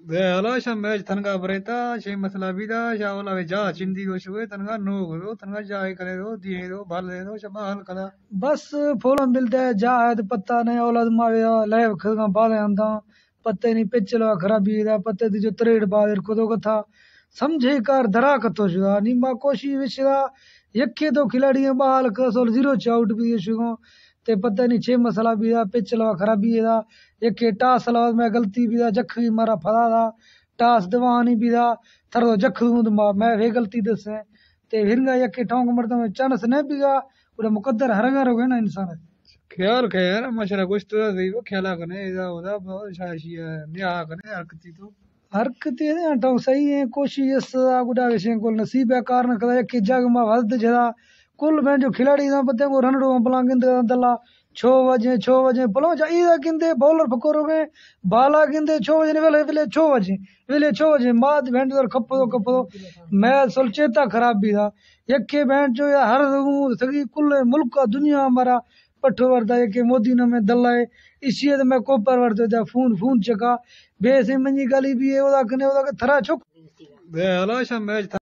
वे आला मैच तनगा बरेता शे मसला बिदा शावला वे जा चिंदी को शुए तनगा नो गो तनगा जाए करे दो दिए दो भल दे दो शमा हल कदा बस फूल मिलता है जा है तो पत्ता नहीं औलाद माविया ले खगा बाले अंदा पत्ते नहीं पिछला खराबी दा पत्ते दी जो त्रेड़ बादर खुदो कथा समझे कर धरा कतो शुआ नीमा कोशी विशरा यखे तो खिलाड़ी बाल कसोल जीरो आउट भी शुगो ते पता नहीं छे मसला भी दा पिछला खराबी दा यखे टास लाद में गलती भी दा जखी मारा फदा दा टास दवानी भी दा थरो जख दूं मैं वे गलती दसे ते हिरंगा यखे ठोंक मरता में चांस ने भी गा पूरा मुकद्दर हरगा हो गया ना इंसान ख्याल खैर मशरा कुछ तो देखो ख्याला कने इदा होदा बहुत शाशी निया कने हरकती ने तो सही है कोशिश गुडा विषय को नसीब है कारण कदा यखे जग में वजद जदा कुल में जो खिलाड़ी ना बते को रनडो पलांगिंद दला 6 बजे पलो जाईदा किंदे बॉलर फकोरो गए बाला किंदे 6 बजे वेले 6 बजे बाद भेंट और कपदो मैं सोचेता खराब भी था यके भेंट जो हर सगी कुल मुल्क का दुनिया हमारा पठो वर्दा यके मोदी न में दलाए इसी में कोपर वर्दो जा फोन चका बेसे मंजी गली भी है ओदा कने ओदा थरा चुक बे हला मैच